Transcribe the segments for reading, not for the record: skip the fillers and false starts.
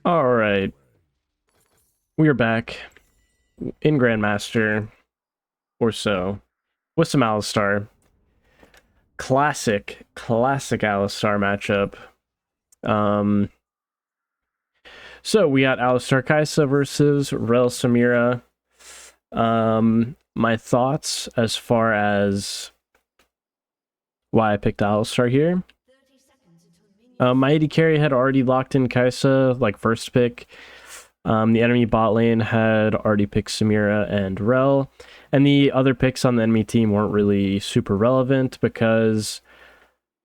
All right, we are back in Grandmaster or so with some Alistar. Classic Alistar matchup. Um, so we got Alistar Kaisa versus Rel Samira. My thoughts as far as why I picked Alistar here. My AD carry had already locked in Kaisa, like first pick. The enemy bot lane had already picked Samira and Rel, and the other picks on the enemy team weren't really super relevant because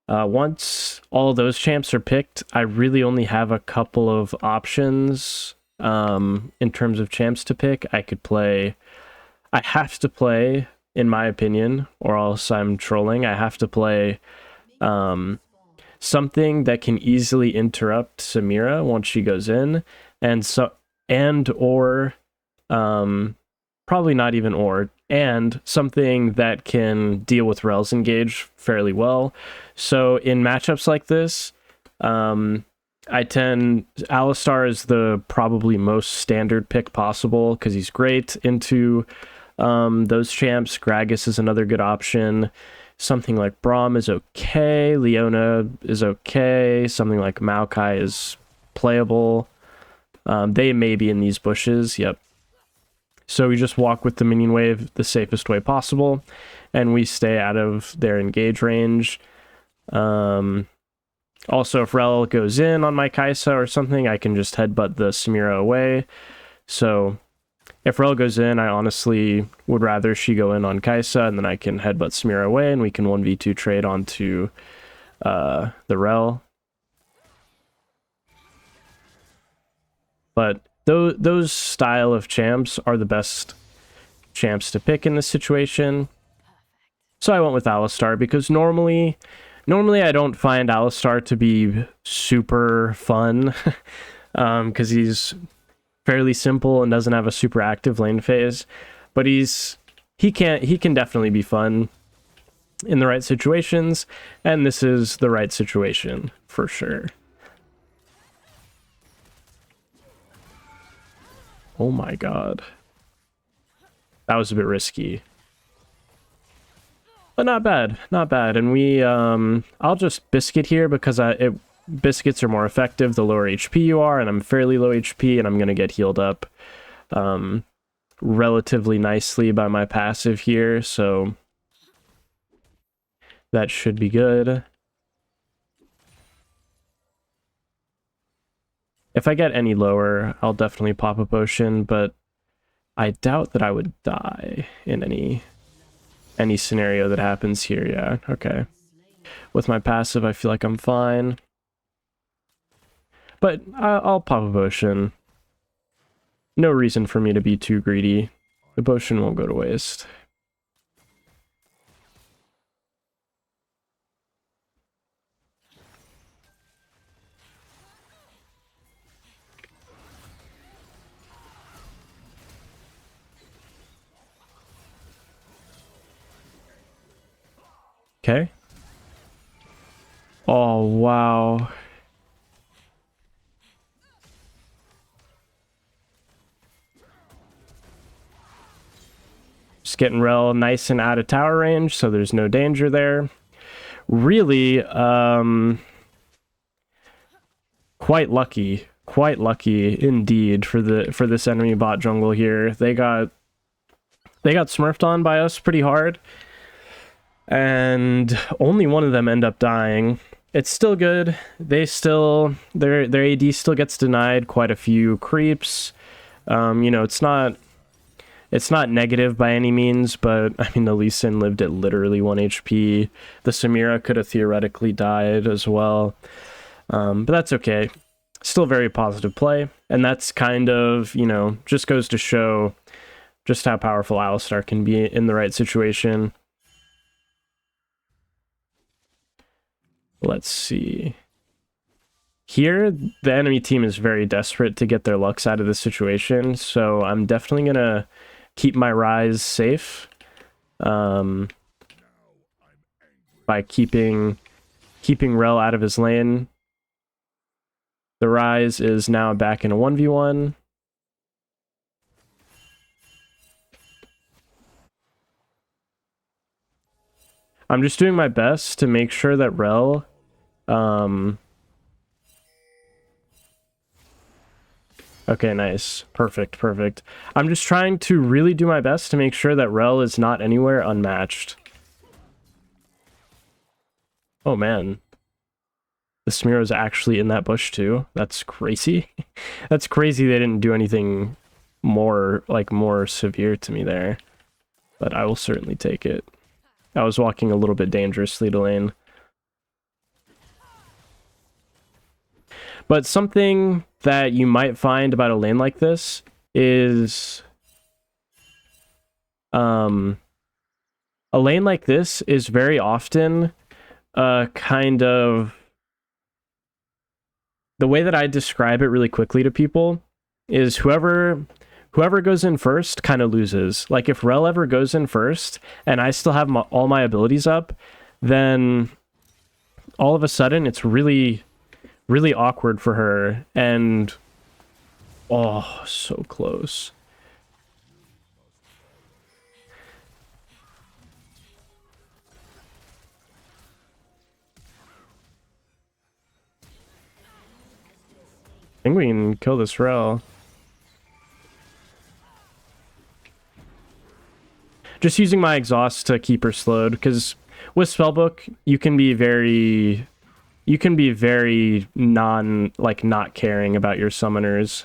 once all those champs are picked, I really only have a couple of options in terms of champs to pick. I have to play, in my opinion, or else I'm trolling. I have to play something that can easily interrupt Samira once she goes in, and so and or probably not even or and something that can deal with Rel's engage fairly well. So in matchups like this, Alistar is the probably most standard pick possible because he's great into those champs. Gragas is another good option. Something like Braum is okay. Leona is okay. Something like Maokai is playable. They may be in these bushes. Yep. So we just walk with the minion wave the safest way possible, and we stay out of their engage range. Also, if Rel goes in on my Kaisa or something, I can just headbutt the Samira away. So if Rel goes in, I honestly would rather she go in on Kaisa, and then I can headbutt Samira away, and we can 1v2 trade onto the Rel. But those style of champs are the best champs to pick in this situation. So I went with Alistar because normally I don't find Alistar to be super fun because he's fairly simple and doesn't have a super active lane phase, but he can definitely be fun in the right situations, and this is the right situation for sure. Oh my god. That was a bit risky. But not bad, not bad. And I'll just biscuit here because biscuits are more effective the lower HP you are, and I'm fairly low HP, and I'm gonna get healed up relatively nicely by my passive here, so that should be good. If I get any lower, I'll definitely pop a potion, but I doubt that I would die in any scenario that happens here. Yeah, okay. With my passive, I feel like I'm fine. But I'll pop a potion. No reason for me to be too greedy. The potion won't go to waste. Okay. Oh, wow. Just getting Rel nice and out of tower range, so there's no danger there. Really, quite lucky indeed for this enemy bot jungle here. They got smurfed on by us pretty hard, and only one of them end up dying. It's still good. Their AD still gets denied quite a few creeps. It's not negative by any means, but I mean, the Lee Sin lived at literally 1 HP. The Samira could have theoretically died as well. But that's okay. Still very positive play. And that's kind of, just goes to show just how powerful Alistar can be in the right situation. Let's see. Here, the enemy team is very desperate to get their Lux out of this situation, so I'm definitely going to keep my Rise safe by keeping Rel out of his lane. The Rise is now back in a 1v1. I'm just doing my best to make sure that Rel... Okay, nice. Perfect, perfect. I'm just trying to really do my best to make sure that Rel is not anywhere unmatched. Oh, man. The Smearo's actually in that bush, too. That's crazy. That's crazy they didn't do anything more severe to me there. But I will certainly take it. I was walking a little bit dangerously to lane. But something that you might find about a lane like this is... a lane like this is very often kind of... The way that I describe it really quickly to people is whoever goes in first kind of loses. Like if Rel ever goes in first and I still have all my abilities up, then all of a sudden it's really awkward for her. And oh, so close. I think we can kill this Rel. Just using my exhaust to keep her slowed, because with Spellbook, you can be very not caring about your summoners.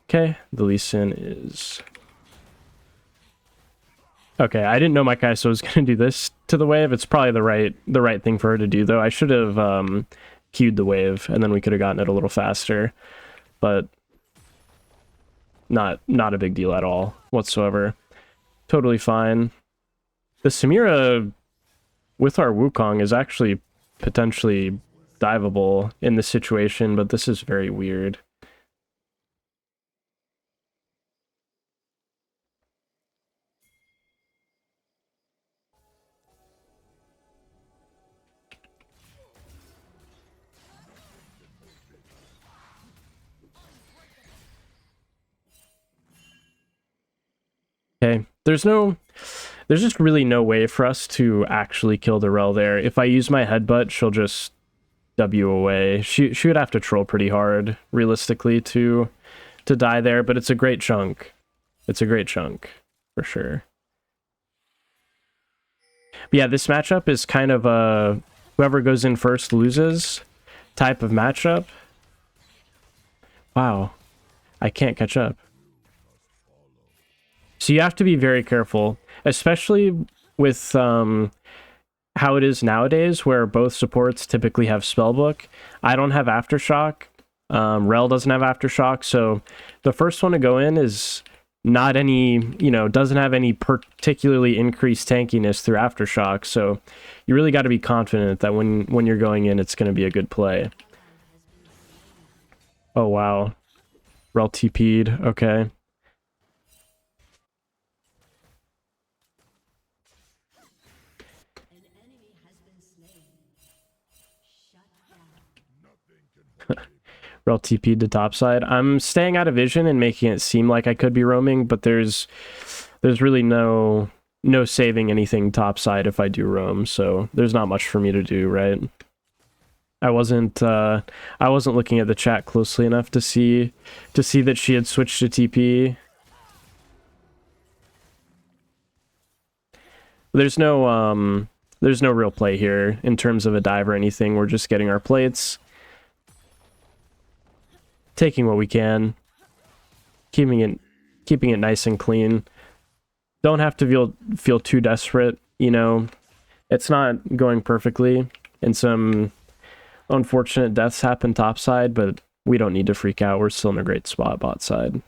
Okay, the Lee Sin is... Okay, I didn't know my Kai'Sa was going to do this to the wave. It's probably the right thing for her to do, though. I should have queued the wave, and then we could have gotten it a little faster. But not a big deal at all, whatsoever. Totally fine. The Samira with our Wukong is actually potentially diveable in this situation, but this is very weird. Okay, there's just really no way for us to actually kill the Rel there. If I use my headbutt, she'll just W away. She would have to troll pretty hard, realistically, to die there, but it's a great chunk. It's a great chunk, for sure. But yeah, this matchup is kind of a whoever goes in first loses type of matchup. Wow, I can't catch up. So you have to be very careful, especially with how it is nowadays, where both supports typically have Spellbook. I don't have Aftershock. Rel doesn't have Aftershock, so the first one to go in is not any, doesn't have any particularly increased tankiness through Aftershock, so you really got to be confident that when you're going in, it's going to be a good play. Oh, wow. Rel TP'd, okay. Rel TP'd to topside. I'm staying out of vision and making it seem like I could be roaming, but there's really no saving anything topside if I do roam, so there's not much for me to do, right? I wasn't looking at the chat closely enough to see that she had switched to TP. There's no real play here in terms of a dive or anything. We're just getting our plates, taking what we can, keeping it nice and clean. Don't have to feel too desperate, It's not going perfectly, and some unfortunate deaths happen topside, but we don't need to freak out. We're still in a great spot bot side.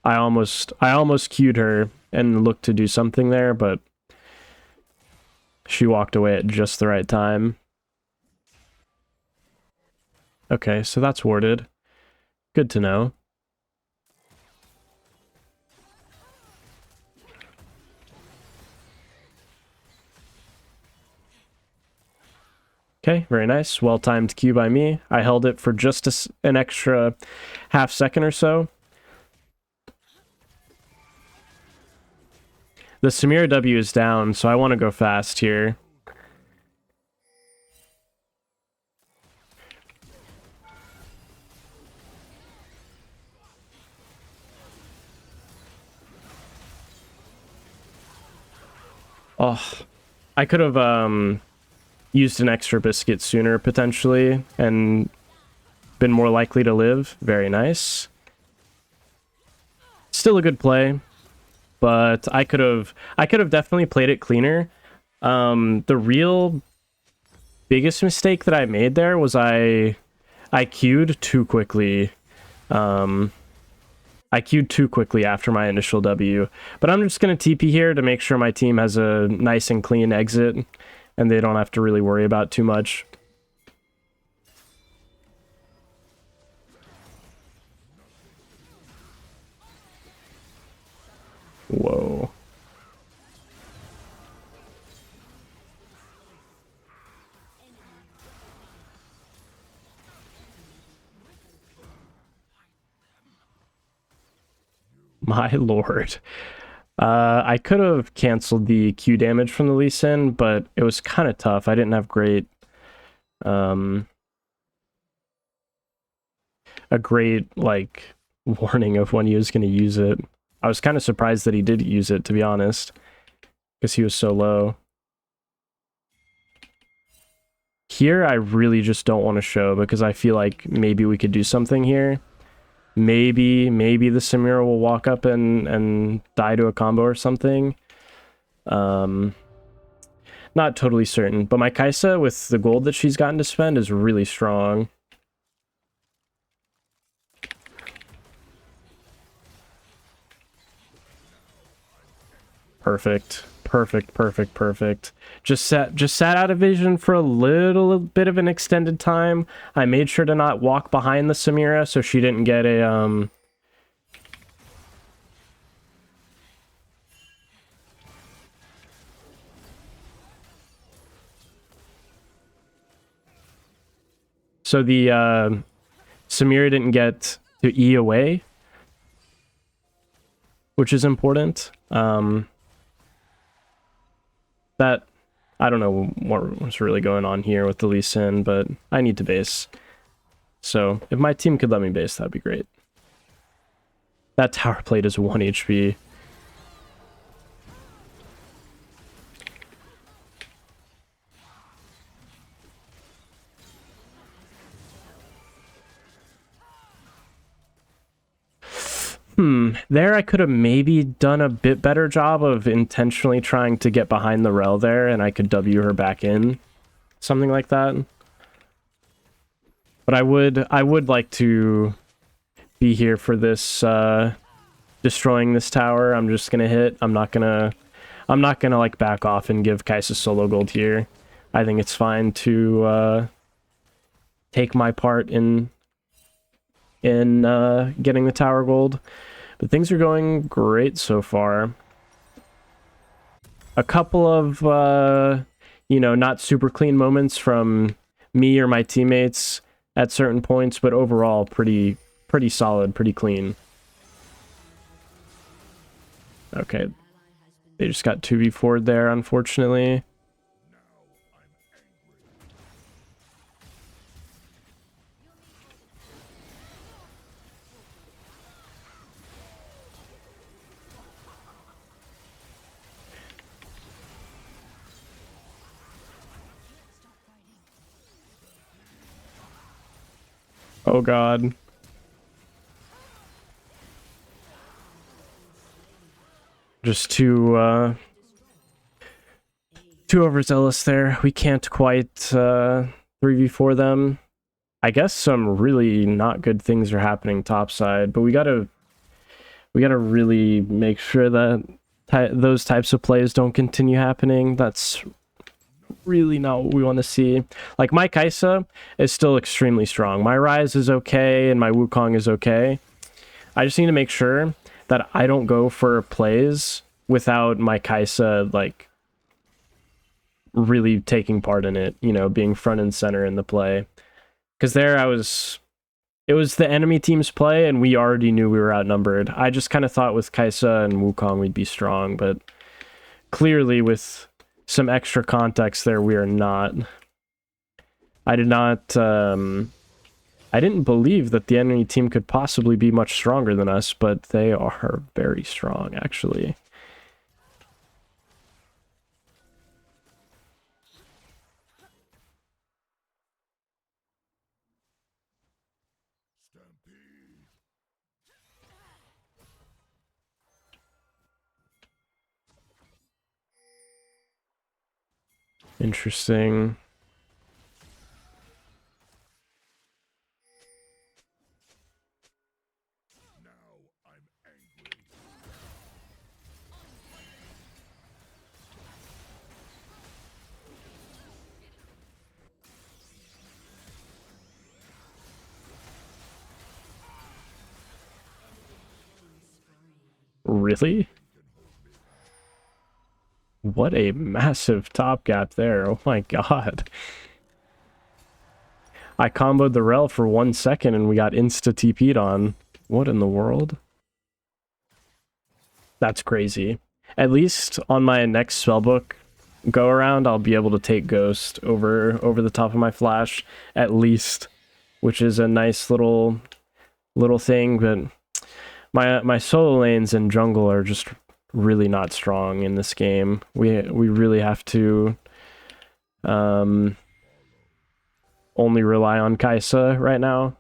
I almost queued her and looked to do something there, but she walked away at just the right time. Okay, so that's warded. Good to know. Okay, very nice. Well-timed Q by me. I held it for just an extra half second or so. The Samira W is down, so I want to go fast here. Oh, I could have used an extra biscuit sooner, potentially, and been more likely to live. Very nice. Still a good play, but I could have definitely played it cleaner. The real biggest mistake that I made there was I queued too quickly. I queued too quickly after my initial W, but I'm just going to TP here to make sure my team has a nice and clean exit and they don't have to really worry about too much. Whoa. My lord. I could have canceled the Q damage from the Lee Sin, but it was kind of tough. I didn't have a great, like, warning of when he was going to use it. I was kind of surprised that he did use it, to be honest, because he was so low. Here, I really just don't want to show, because I feel like maybe we could do something here. Maybe the Samira will walk up and die to a combo or something. Not totally certain, but my Kaisa with the gold that she's gotten to spend is really strong. Perfect. Just sat out of vision for a little bit of an extended time. I made sure to not walk behind the Samira so she didn't get a so the Samira didn't get to E away, which is important. That I don't know what's really going on here with the Lee Sin, but I need to base. So if my team could let me base, that'd be great. That tower plate is 1 HP. There I could have maybe done a bit better job of intentionally trying to get behind the Rel there, and I could W her back in. Something like that. But I would like to be here for this, destroying this tower. I'm just gonna hit. I'm not gonna like back off and give Kaisa solo gold here. I think it's fine to take my part in getting the tower gold. But things are going great so far. A couple of, not super clean moments from me or my teammates at certain points, but overall pretty solid, pretty clean. Okay. They just got 2v4'd there, unfortunately. Oh god. Just too overzealous there. We can't quite 3v4 them. I guess some really not good things are happening topside, but we gotta really make sure that those types of plays don't continue happening. That's really not what we want to see. Like, my Kaisa is still extremely strong. My Ryze is okay, and my Wukong is okay. I just need to make sure that I don't go for plays without my Kaisa, like, really taking part in it, you know, being front and center in the play. Because there it was the enemy team's play, and we already knew we were outnumbered. I just kind of thought with Kaisa and Wukong we'd be strong, but clearly with some extra context there, we are not. I did not, I didn't believe that the enemy team could possibly be much stronger than us, but they are very strong, actually. Interesting. Really? What a massive top gap there. Oh my god. I comboed the Rel for 1 second and we got insta-TP'd on. What in the world? That's crazy. At least on my next spellbook go around, I'll be able to take Ghost over the top of my Flash, at least, which is a nice little thing, but my solo lanes and jungle are just really not strong in this game. We really have to only rely on Kaisa right now.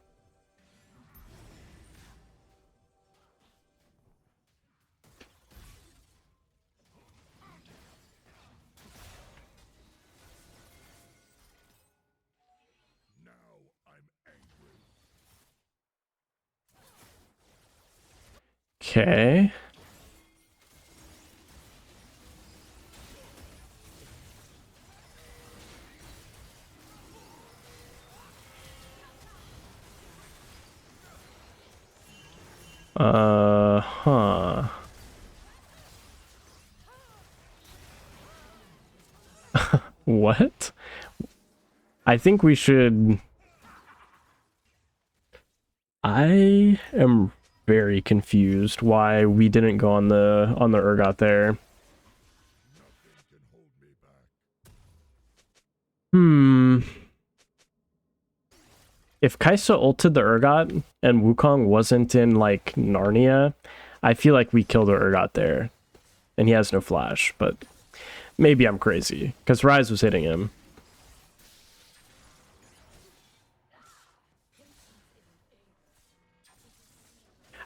Okay. Huh. What? I think we should... I am very confused why we didn't go on the Urgot there. If Kaisa ulted the Urgot and Wukong wasn't in, like, Narnia, I feel like we killed the Urgot there. And he has no flash, but maybe I'm crazy, because Ryze was hitting him.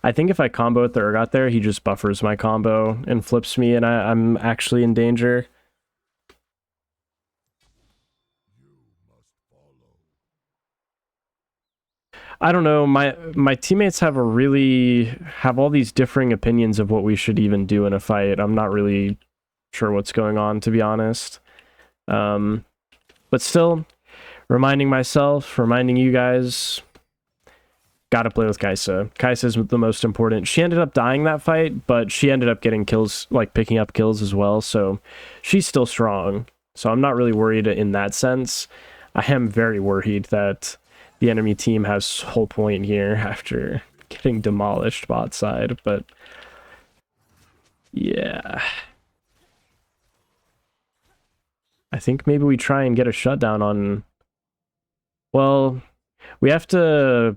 I think if I combo with the Urgot there, he just buffers my combo and flips me, and I'm actually in danger. I don't know, my teammates have all these differing opinions of what we should even do in a fight. I'm not really sure what's going on, to be honest. But still, reminding you guys, gotta play with Kaisa. Kaisa's the most important. She ended up dying that fight, but she ended up getting kills, like picking up kills as well, so she's still strong. So I'm not really worried in that sense. I am very worried that the enemy team has Soul Point here after getting demolished bot side, but yeah. I think maybe we try and get a shutdown on... Well, we have to...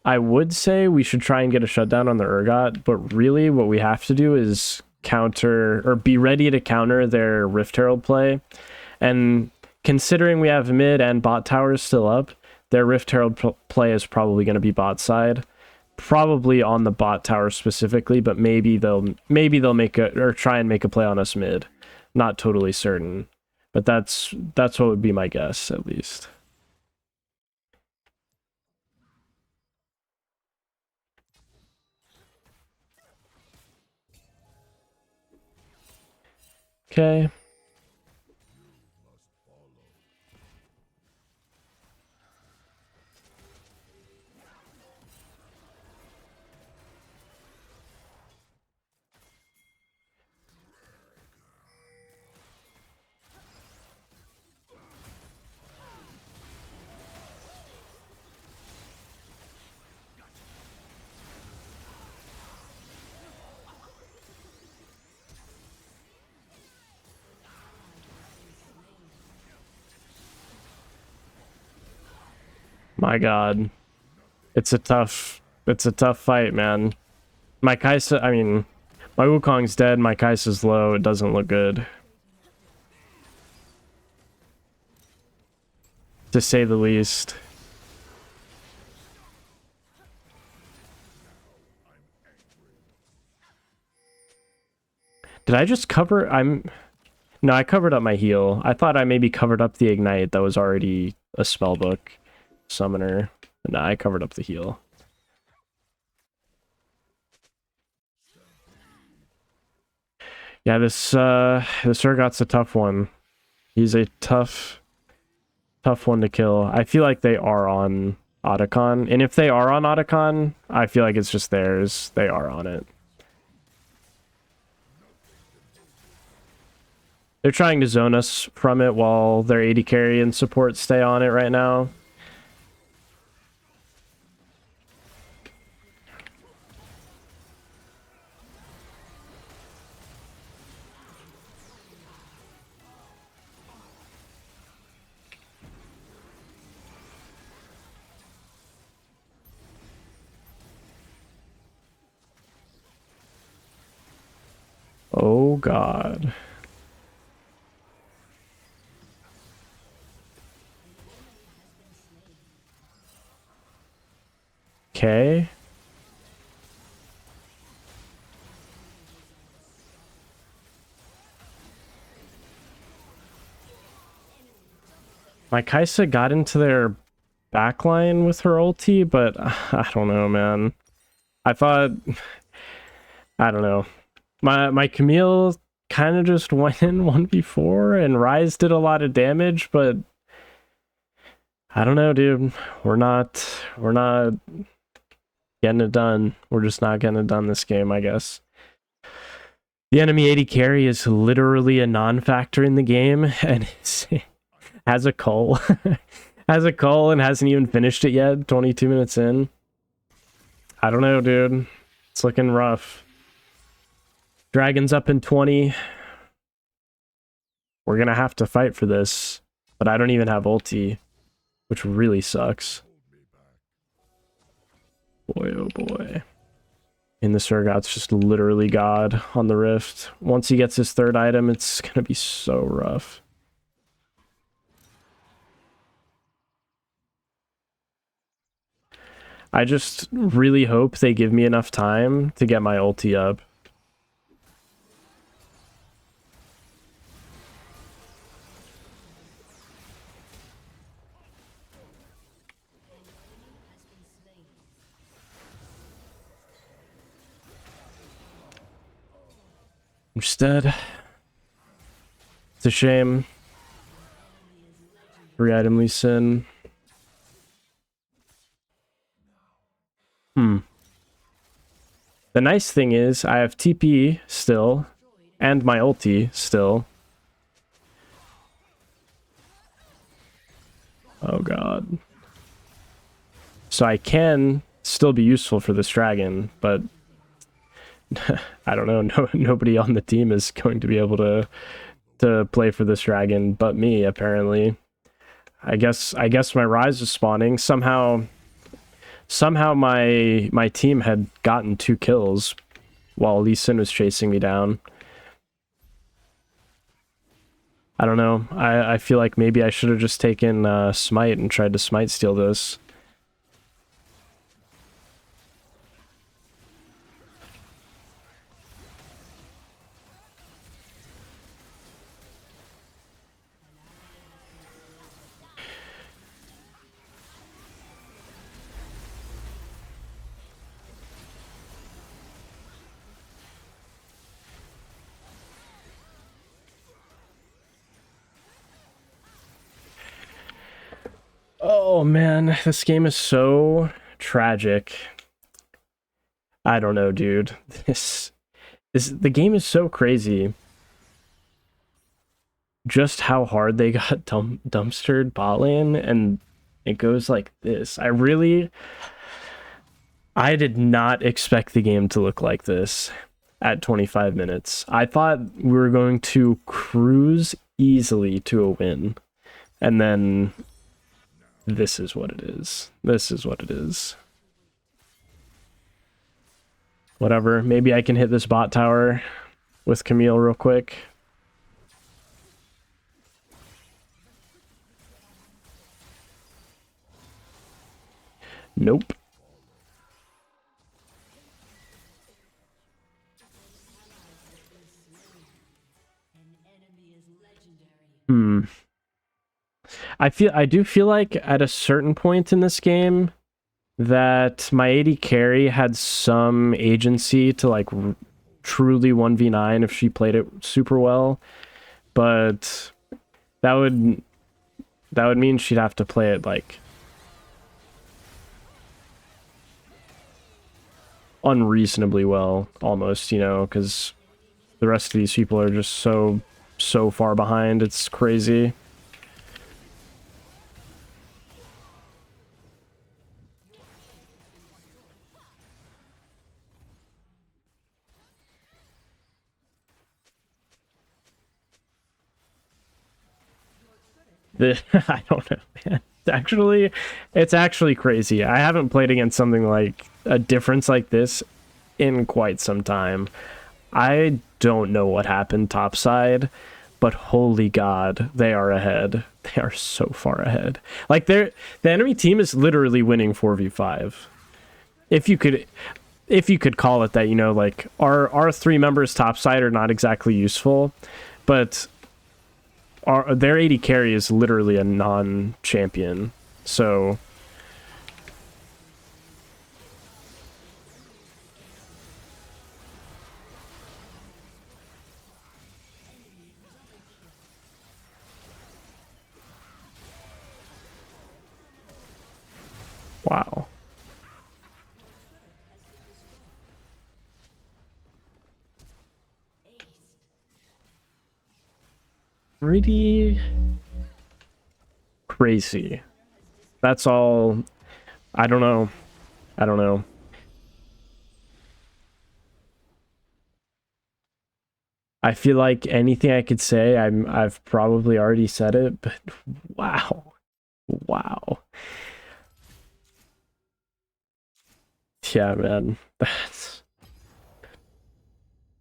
I would say we should try and get a shutdown on the Urgot, but really what we have to do is counter, or be ready to counter their Rift Herald play. And considering we have mid and bot towers still up, their Rift Herald play is probably going to be bot side. Probably on the bot tower specifically, but maybe they'll make a, or try and make a play on us mid. Not totally certain, but that's what would be my guess, at least. Okay. My god. It's a tough fight, man. My Kaisa, I mean, my Wukong's dead, my Kaisa's low, it doesn't look good. To say the least. Did I just cover? No, I covered up my heal. I thought I maybe covered up the ignite that was already a spellbook summoner. No, I covered up the heal. Yeah, this Urgot's a tough one. He's a tough one to kill. I feel like they are on Otacon, and if they are on Otacon, I feel like it's just theirs. They are on it. They're trying to zone us from it while their AD carry and support stay on it right now. Oh god. Okay. My Kaisa got into their backline with her ulti, but I don't know, man. I thought, I don't know. My Camille kind of just went in 1v4 and Ryze did a lot of damage, but I don't know, dude. We're not getting it done. We're just not getting it done this game, I guess. The enemy AD carry is literally a non-factor in the game, and has a cull. Has a cull and hasn't even finished it yet, 22 minutes in. I don't know, dude. It's looking rough. Dragon's up in 20. We're gonna have to fight for this, but I don't even have ulti, which really sucks. Boy, oh boy. And the Surgot's just literally God on the Rift. Once he gets his third item, it's gonna be so rough. I just really hope they give me enough time to get my ulti up. Instead, it's a shame. 3-item Lee Sin. The nice thing is I have TP still and my ulti still. Oh god. So I can still be useful for this dragon, but I don't know, nobody on the team is going to be able to play for this dragon but me, apparently. I guess my Ryze is spawning. Somehow my team had gotten 2 kills while Lee Sin was chasing me down. I don't know. I feel like maybe I should have just taken Smite and tried to Smite steal this. Oh man, this game is so tragic. I don't know, dude. The game is so crazy. Just how hard they got dumpstered bot lane, and it goes like this. I did not expect the game to look like this at 25 minutes. I thought we were going to cruise easily to a win, and then This is what it is. This is what it is. Whatever. Maybe I can hit this bot tower with Camille real quick. Nope. I do feel like at a certain point in this game that my AD carry had some agency to like truly 1v9 if she played it super well, but that would mean she'd have to play it like unreasonably well almost, you know, because the rest of these people are just so far behind. It's crazy. I don't know, man. It's actually crazy. I haven't played against something like a difference like this in quite some time. I don't know what happened topside, but holy god, they are ahead. They are so far ahead. Like the enemy team is literally winning 4v5. If you could call it that, you know, like our three members topside are not exactly useful, but their AD carry is literally a non-champion. So wow. Pretty crazy. That's all. I don't know. I don't know. I feel like anything I could say, I've probably already said it, but wow. Wow. Yeah, man.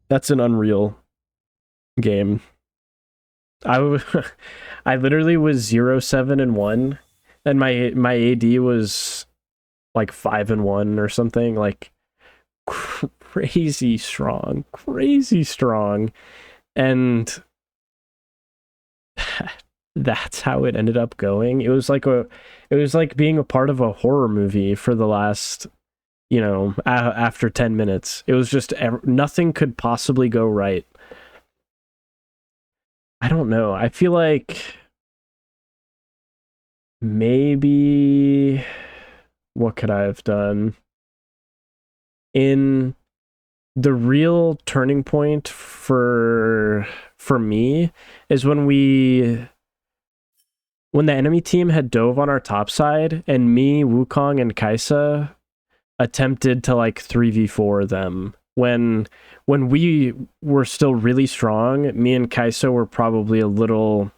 That's an unreal game. I literally was 0-7-1, and my AD was like 5-1 or something, like crazy strong, and that's how it ended up going. It was like being a part of a horror movie for the last, you know, after 10 minutes. It was just nothing could possibly go right. I don't know. I feel like maybe what could I have done? In the real turning point for me is when the enemy team had dove on our top side and me, Wukong, and Kaisa attempted to like 3v4 them. When we were still really strong, me and Kaisa were probably a little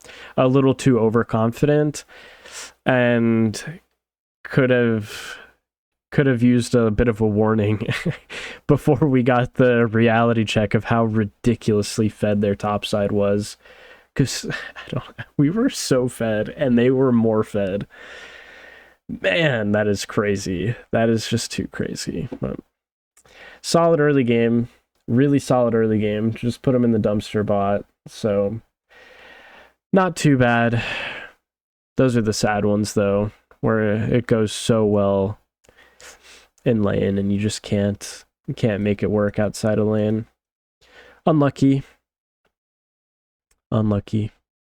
too overconfident and could have used a bit of a warning before we got the reality check of how ridiculously fed their topside was. Because we were so fed and they were more fed. Man, that is crazy. That is just too crazy. But solid early game. Really solid early game. Just put them in the dumpster bot. So not too bad. Those are the sad ones though, where it goes so well in lane and you just can't make it work outside of lane. Unlucky.